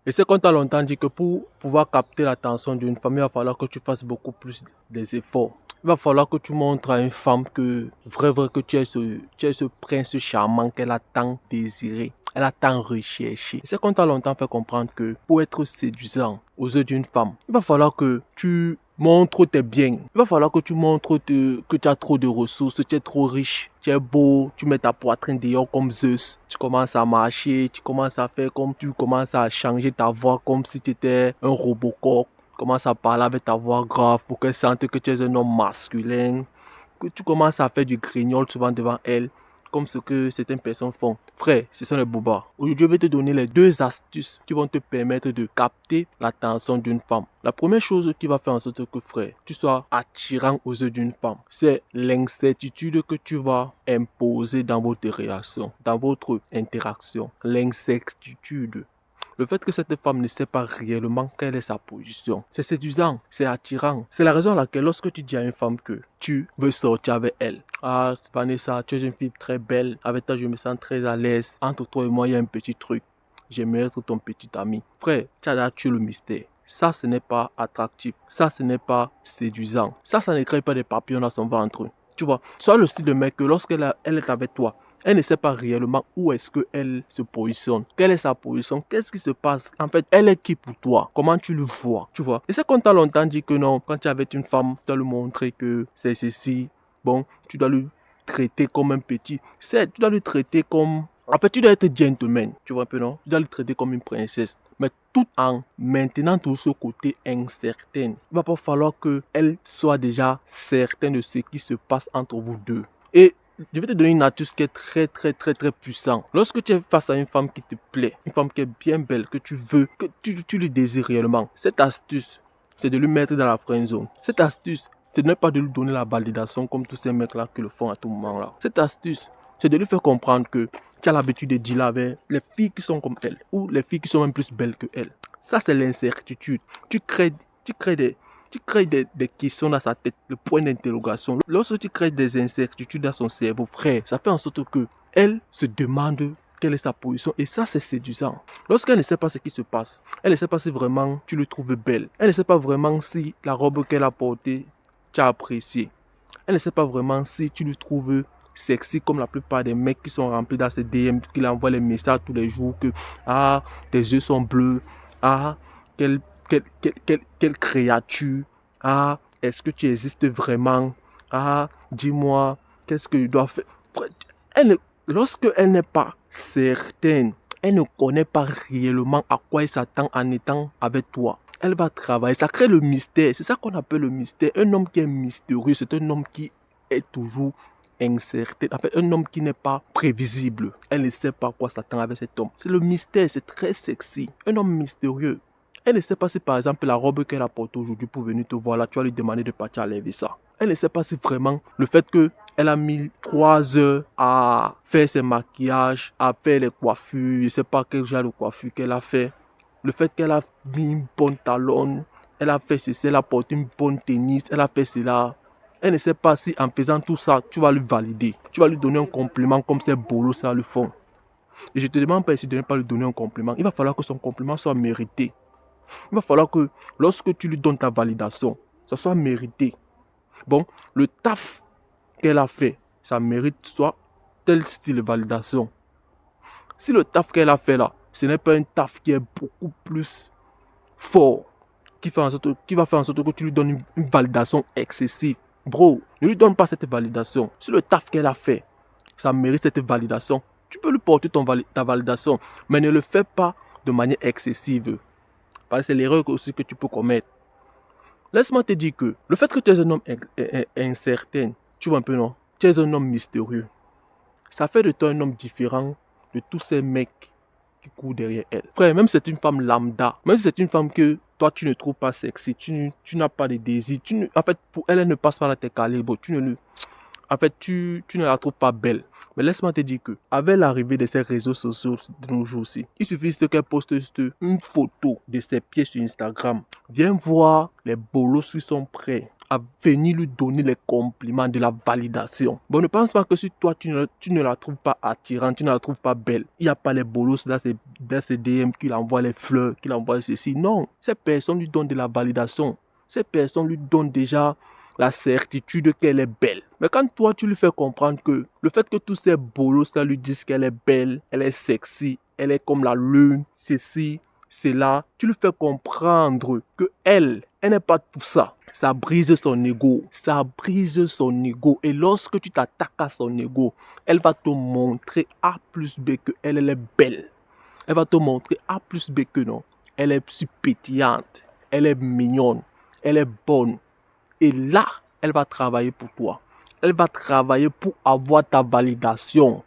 Et c'est qu'on t'a longtemps dit que pour pouvoir capter l'attention d'une femme, il va falloir que tu fasses beaucoup plus des efforts. Il va falloir que tu montres à une femme que, vrai, que tu es ce prince charmant qu'elle a tant désiré, elle a tant recherché. C'est qu'on t'a longtemps fait comprendre que pour être séduisant aux yeux d'une femme, il va falloir que tu montres tes biens. Il va falloir que tu montres que tu as trop de ressources, tu es trop riche, tu es beau, tu mets ta poitrine dehors comme Zeus. Tu commences à marcher, tu commences à faire comme tu commences à changer ta voix comme si tu étais un Robocop. Commence à parler avec ta voix grave pour qu'elle sente que tu es un homme masculin, que tu commences à faire du grignol souvent devant elle, comme ce que certaines personnes font. Frère, ce sont les bobards. Aujourd'hui, je vais te donner les 2 astuces qui vont te permettre de capter l'attention d'une femme. La première chose qui va faire en sorte que, frère, tu sois attirant aux yeux d'une femme, c'est l'incertitude que tu vas imposer dans votre relation, dans votre interaction. L'incertitude. Le fait que cette femme ne sait pas réellement quelle est sa position, c'est séduisant, c'est attirant. C'est la raison à laquelle lorsque tu dis à une femme que tu veux sortir avec elle, ah Vanessa, tu es une fille très belle, avec toi je me sens très à l'aise, entre toi et moi il y a un petit truc, j'aimerais être ton petit ami. Frère, tu as là tué le mystère. Ça, ce n'est pas attractif, ça, ce n'est pas séduisant, ça ne crée pas des papillons dans son ventre. Tu vois, sois le style de mec que lorsqu'elle est avec toi, elle ne sait pas réellement où est-ce qu'elle se positionne. Quelle est sa position? Qu'est-ce qui se passe? En fait, elle est qui pour toi? Comment tu le vois? Tu vois? Et c'est qu'on t'a longtemps dit que non, quand tu es avec une femme, tu dois lui montrer que c'est ceci. Bon, tu dois lui traiter comme un petit. C'est, tu dois lui traiter comme... En fait, tu dois être gentleman. Tu vois un peu, non? Tu dois lui traiter comme une princesse. Mais tout en maintenant tout ce côté incertain. Il va pas falloir qu'elle soit déjà certaine de ce qui se passe entre vous deux. Et je vais te donner une astuce qui est très puissant. Lorsque tu es face à une femme qui te plaît, une femme qui est bien belle, que tu veux, que tu lui désires réellement, cette astuce, c'est de lui mettre dans la friend zone. Cette astuce, ce n'est pas de lui donner la validation comme tous ces mecs-là qui le font à tout moment là. Cette astuce, c'est de lui faire comprendre que tu as l'habitude de dealer avec les filles qui sont comme elle ou les filles qui sont même plus belles que elle. Ça, c'est l'incertitude. Tu crées des questions dans sa tête, le point d'interrogation. Lorsque tu crées des incertitudes dans son cerveau, frère, ça fait en sorte que elle se demande quelle est sa position. Et ça, c'est séduisant. Lorsqu'elle ne sait pas ce qui se passe, elle ne sait pas si vraiment tu le trouves belle. Elle ne sait pas vraiment si la robe qu'elle a portée, tu as apprécié. Elle ne sait pas vraiment si tu le trouves sexy comme la plupart des mecs qui sont remplis dans ces DM, qui lui envoient les messages tous les jours que ah, tes yeux sont bleus, ah, quelle créature, ah, est-ce que tu existes vraiment, ah, dis-moi, qu'est-ce que je dois faire. Lorsqu'elle n'est pas certaine, elle ne connaît pas réellement à quoi elle s'attend en étant avec toi. Elle va travailler, ça crée le mystère, c'est ça qu'on appelle le mystère. Un homme qui est mystérieux, c'est un homme qui est toujours incertain. En fait, un homme qui n'est pas prévisible. Elle ne sait pas à quoi s'attendre avec cet homme. C'est le mystère, c'est très sexy. Un homme mystérieux. Elle ne sait pas si par exemple la robe qu'elle apporte aujourd'hui pour venir te voir là, tu vas lui demander de partir enlever ça. Elle ne sait pas si vraiment le fait qu'elle a mis 3 heures à faire ses maquillages, à faire les coiffures, je ne sais pas quel genre de coiffure qu'elle a fait. Le fait qu'elle a mis une bonne talonne, elle a fait ceci, elle a porté une bonne tennis, elle a fait cela. Elle ne sait pas si en faisant tout ça, tu vas lui valider. Tu vas lui donner un compliment comme ces bolos ça le font. Et je te demande pas ici de ne pas lui donner un compliment. Il va falloir que son compliment soit mérité. Il va falloir que lorsque tu lui donnes ta validation, ça soit mérité. Bon, le taf qu'elle a fait, ça mérite soit tel style de validation. Si le taf qu'elle a fait là, ce n'est pas un taf qui est beaucoup plus fort, qui va faire en sorte que tu lui donnes une validation excessive. Bro, ne lui donne pas cette validation. Si le taf qu'elle a fait, ça mérite cette validation, tu peux lui porter ta validation, mais ne le fais pas de manière excessive. Parce que c'est l'erreur aussi que tu peux commettre. Laisse-moi te dire que le fait que tu es un homme incertain, tu vois un peu non, tu es un homme mystérieux, ça fait de toi un homme différent de tous ces mecs qui courent derrière elle. Frère, même si c'est une femme lambda, même si c'est une femme que toi tu ne trouves pas sexy, tu n'as pas de désir, en fait pour elle, elle ne passe pas dans tes calibres, en fait tu ne la trouves pas belle. Mais laisse-moi te dire que, avec l'arrivée de ces réseaux sociaux de nos jours aussi, il suffit juste qu'elle poste une photo de ses pieds sur Instagram. Viens voir les bolos qui sont prêts à venir lui donner les compliments de la validation. Bon, ne pense pas que si toi, tu ne la trouves pas attirante, tu ne la trouves pas belle, il n'y a pas les bolos dans ses DM qui l'envoient les fleurs, qui l'envoient ceci. Non, ces personnes lui donnent de la validation. Ces personnes lui donnent déjà la certitude qu'elle est belle. Mais quand toi, tu lui fais comprendre que le fait que tous ces bolos là lui disent qu'elle est belle, elle est sexy, elle est comme la lune, ceci, cela, tu lui fais comprendre que elle n'est pas tout ça. Ça brise son ego. Ça brise son ego. Et lorsque tu t'attaques à son ego, elle va te montrer A plus B que elle est belle. Elle va te montrer A plus B que non. Elle est si pétillante. Elle est mignonne. Elle est bonne. Et là, elle va travailler pour toi. Elle va travailler pour avoir ta validation.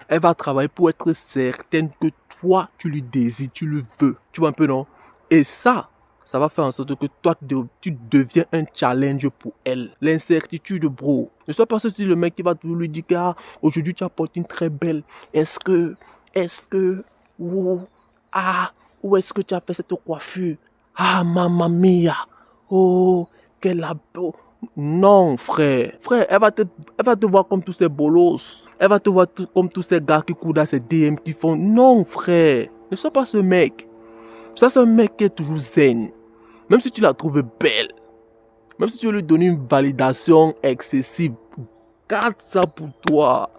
Elle va travailler pour être certaine que toi, tu lui désires, tu le veux. Tu vois un peu, non? Et ça va faire en sorte que toi, tu deviens un challenge pour elle. L'incertitude, bro. Ne sois pas ce style de mec qui va toujours lui dire que aujourd'hui, tu as porté une très belle. Est-ce que, où est-ce que tu as fait cette coiffure? Ah, mamma mia. Oh, quelle a beau. Non, frère. Frère, elle va te voir comme tous ces bolos. Elle va te voir comme tous ces gars qui courent dans ces DM qui font. Non, frère. Ne sois pas ce mec. Ça, c'est un mec qui est toujours zen. Même si tu la trouves belle. Même si tu veux lui donner une validation excessive. Garde ça pour toi.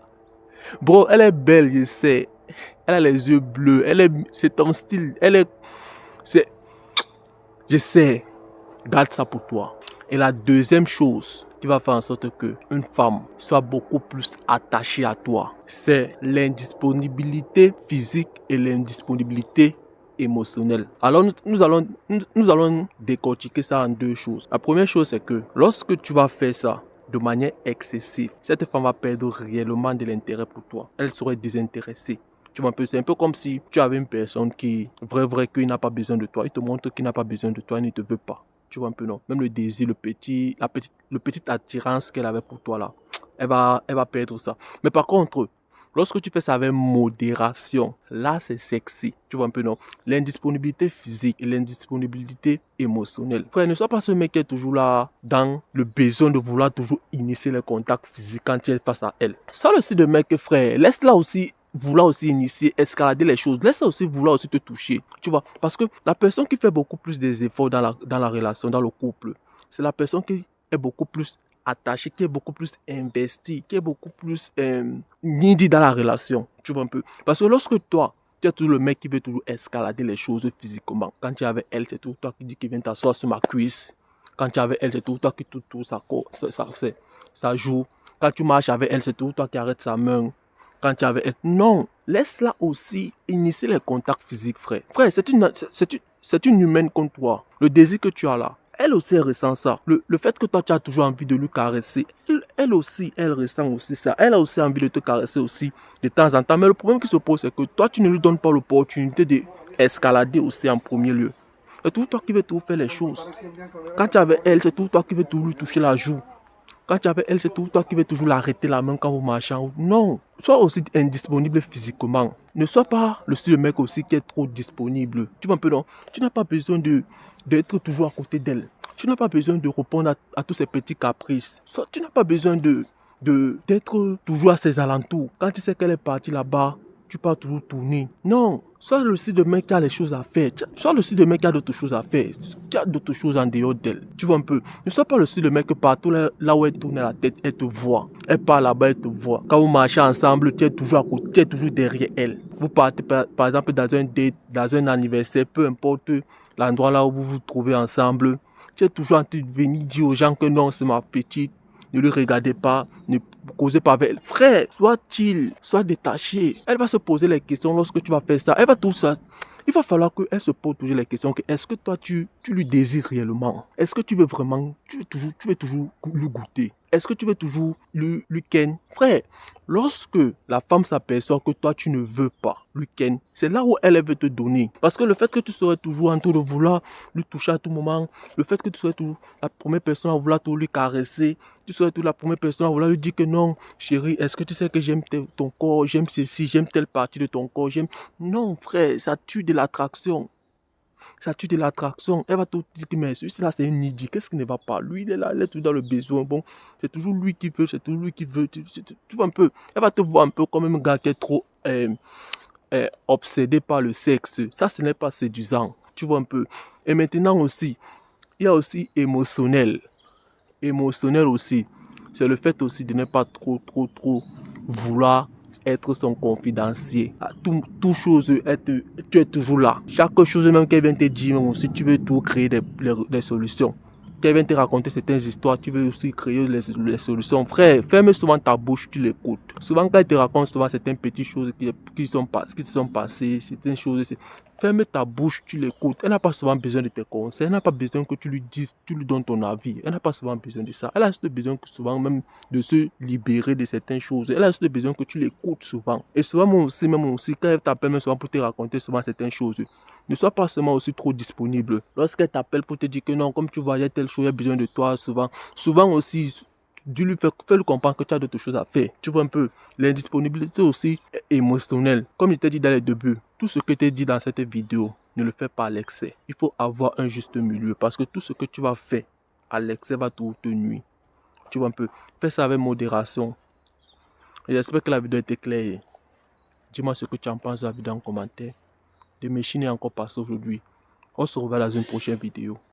Bro, elle est belle, je sais. Elle a les yeux bleus. C'est ton style. Je sais. Garde ça pour toi. Et la deuxième chose qui va faire en sorte qu'une femme soit beaucoup plus attachée à toi, c'est l'indisponibilité physique et l'indisponibilité émotionnelle. Alors nous allons décortiquer ça en deux choses. La première chose, c'est que lorsque tu vas faire ça de manière excessive, cette femme va perdre réellement de l'intérêt pour toi. Elle serait désintéressée. C'est un peu comme si tu avais une personne qui, vrai, qu'il n'a pas besoin de toi. Il te montre qu'il n'a pas besoin de toi, il ne te veut pas. Tu vois un peu, non? Même le désir, le petit attirance qu'elle avait pour toi là, elle va perdre ça. Mais par contre, lorsque tu fais ça avec modération, là c'est sexy. Tu vois un peu, non? L'indisponibilité physique et l'indisponibilité émotionnelle. Frère, ne sois pas ce mec qui est toujours là dans le besoin de vouloir toujours initier les contacts physiques quand tu es face à elle. Sois le style de mec, frère, laisse-la aussi vouloir aussi initier, escalader les choses. Laisse aussi vouloir aussi te toucher. Tu vois, parce que la personne qui fait beaucoup plus des efforts dans la relation, dans le couple, c'est la personne qui est beaucoup plus attachée, qui est beaucoup plus investie, qui est beaucoup plus needy dans la relation. Tu vois un peu. Parce que lorsque toi, tu es toujours le mec qui veut toujours escalader les choses physiquement. Quand tu es avec elle, c'est toujours toi qui dis qu'il vient t'asseoir sur ma cuisse. Quand tu es avec elle, c'est toujours toi qui touche ça joue. Quand tu marches avec elle, c'est toujours toi qui arrêtes sa main. Quand tu es avec elle. Non, laisse-la aussi initier les contacts physiques, frère. Frère, c'est une humaine comme toi. Le désir que tu as là, elle aussi elle ressent ça. Le fait que toi tu as toujours envie de lui caresser, elle aussi, elle ressent aussi ça. Elle a aussi envie de te caresser aussi de temps en temps. Mais le problème qui se pose, c'est que toi tu ne lui donnes pas l'opportunité d'escalader aussi en premier lieu. C'est tout toi qui veux tout faire les choses. Quand tu es avec elle, c'est tout toi qui veux tout lui toucher la joue. Quand tu es avec elle, c'est tout toi qui veux toujours l'arrêter la main quand vous marchez. Non, sois aussi indisponible physiquement. Ne sois pas le style de mec aussi qui est trop disponible. Tu vois un peu, non? Tu n'as pas besoin d'être toujours à côté d'elle. Tu n'as pas besoin de répondre à tous ces petits caprices. Tu n'as pas besoin d'être toujours à ses alentours. Quand tu sais qu'elle est partie là-bas, tu pars toujours tourner. Non, sois le style de mec qui a les choses à faire. Sois le style de mec qui a d'autres choses à faire. Qui a d'autres choses en dehors d'elle. Tu vois un peu. Ne sois pas le style de mec que partout là où elle tourne la tête, elle te voit. Elle part là-bas, elle te voit. Quand vous marchez ensemble, tu es toujours à côté, tu es toujours derrière elle. Vous partez par exemple dans un date, dans un anniversaire, peu importe l'endroit là où vous vous trouvez ensemble. Tu es toujours en train de venir dire aux gens que non, c'est ma petite. Ne le regardez pas, ne causez pas avec elle. Frère, sois chill, sois détaché. Elle va se poser les questions lorsque tu vas faire ça. Elle va tout ça. Il va falloir qu'elle se pose toujours les questions. Est-ce que toi, tu lui désires réellement? Est-ce que tu veux vraiment, tu veux toujours lui goûter? Est-ce que tu veux toujours lui ken? Frère, lorsque la femme s'aperçoit que toi tu ne veux pas lui ken, c'est là où elle veut te donner. Parce que le fait que tu serais toujours en train de vouloir lui toucher à tout moment, le fait que tu serais toujours la première personne à vouloir tout lui caresser, tu serais toujours la première personne à vouloir lui dire que non, chérie, est-ce que tu sais que j'aime ton corps, j'aime ceci, j'aime telle partie de ton corps, j'aime... Non, frère, ça tue de l'attraction. Ça tue de l'attraction. Elle va te dire que mais celui-là c'est une idiot. Qu'est-ce qui ne va pas? Lui, il est là, il est toujours dans le besoin. Bon, c'est toujours lui qui veut, c'est toujours lui qui veut. Tu vois un peu. Elle va te voir un peu comme un gars qui est trop obsédé par le sexe. Ça, ce n'est pas séduisant. Tu vois un peu. Et maintenant aussi, il y a aussi émotionnel. Émotionnel aussi. C'est le fait aussi de ne pas trop vouloir être son conférencier. À toute chose, tu es toujours là. Chaque chose même qu'elle vient te dire, même aussi, tu veux tout créer des solutions. Qu'elle vient te raconter certaines histoires, tu veux aussi créer les solutions. Frère, ferme souvent ta bouche, tu l'écoutes. Souvent, quand elle te raconte souvent certaines petites choses qui se sont passées, certaines choses, ferme ta bouche, tu l'écoutes. Elle n'a pas souvent besoin de tes conseils, elle n'a pas besoin que tu lui dises, tu lui donnes ton avis. Elle n'a pas souvent besoin de ça. Elle a juste besoin que souvent même de se libérer de certaines choses. Elle a juste besoin que tu l'écoutes souvent. Et souvent, même aussi, quand elle t'appelle même souvent pour te raconter souvent certaines choses, ne sois pas seulement aussi trop disponible. Lorsqu'elle t'appelle pour te dire que non, comme tu vois, il y a telle chose, il y a besoin de toi, souvent aussi, fais-lui comprendre que tu as d'autres choses à faire. Tu vois un peu, l'indisponibilité aussi est émotionnelle. Comme je t'ai dit dans les débuts, tout ce que je t'ai dit dans cette vidéo, ne le fais pas à l'excès. Il faut avoir un juste milieu parce que tout ce que tu vas faire à l'excès va te nuire. Tu vois un peu, fais ça avec modération. Et j'espère que la vidéo était claire. Dis-moi ce que tu en penses de la vidéo en commentaire. De mes chines est encore passé aujourd'hui. On se revoit dans une prochaine vidéo.